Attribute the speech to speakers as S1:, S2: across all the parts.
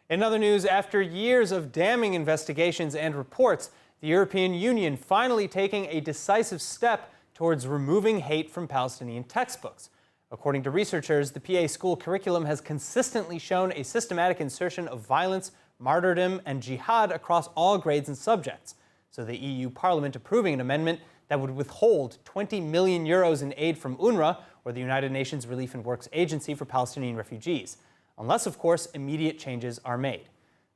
S1: In other news, after years of damning investigations and reports, the European Union finally taking a decisive step towards removing hate from Palestinian textbooks. According to researchers, the PA school curriculum has consistently shown a systematic insertion of violence, martyrdom, and jihad across all grades and subjects. So the EU Parliament approving an amendment that would withhold 20 million euros in aid from UNRWA, or the United Nations Relief and Works Agency for Palestinian Refugees, unless, of course, immediate changes are made.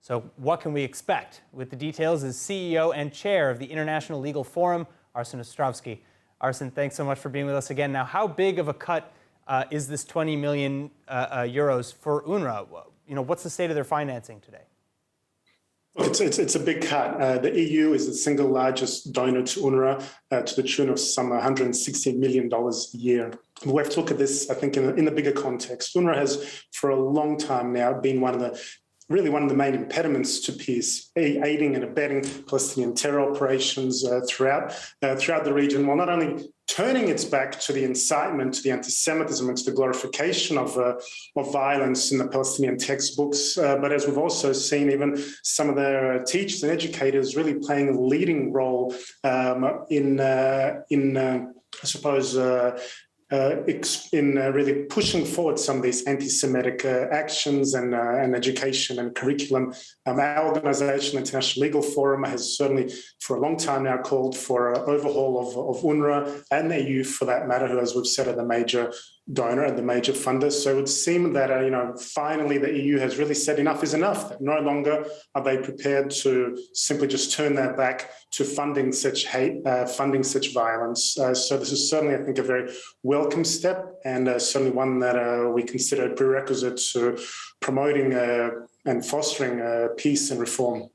S1: So what can we expect? With the details is CEO and chair of the International Legal Forum, Arsen Ostrovsky. Arsen, thanks so much for being with us again. Now, how big of a cut is this 20 million euros for UNRWA? You know, what's the state of their financing today?
S2: It's a big cut. The EU is the single largest donor to UNRWA to the tune of some $160 million a year. We have to look at this, I think, in the bigger context. UNRWA has, for a long time now, been one of the main impediments to peace, aiding and abetting Palestinian terror operations throughout the region, while not only turning its back to the incitement, to the antisemitism, and to the glorification of violence in the Palestinian textbooks, but as we've also seen, even some of their teachers and educators really playing a leading role in really pushing forward some of these anti-Semitic actions and education and curriculum. Our organisation, International Legal Forum, has certainly for a long time now called for an overhaul of UNRWA and the EU, for that matter, who, as we've said, are the major donor and the major funder. So it would seem that finally the EU has really said enough is enough. That no longer are they prepared to simply just turn their back to funding such hate, funding such violence. So this is certainly, I think, a very welcome step, and certainly one that we consider a prerequisite to promoting and fostering peace and reform.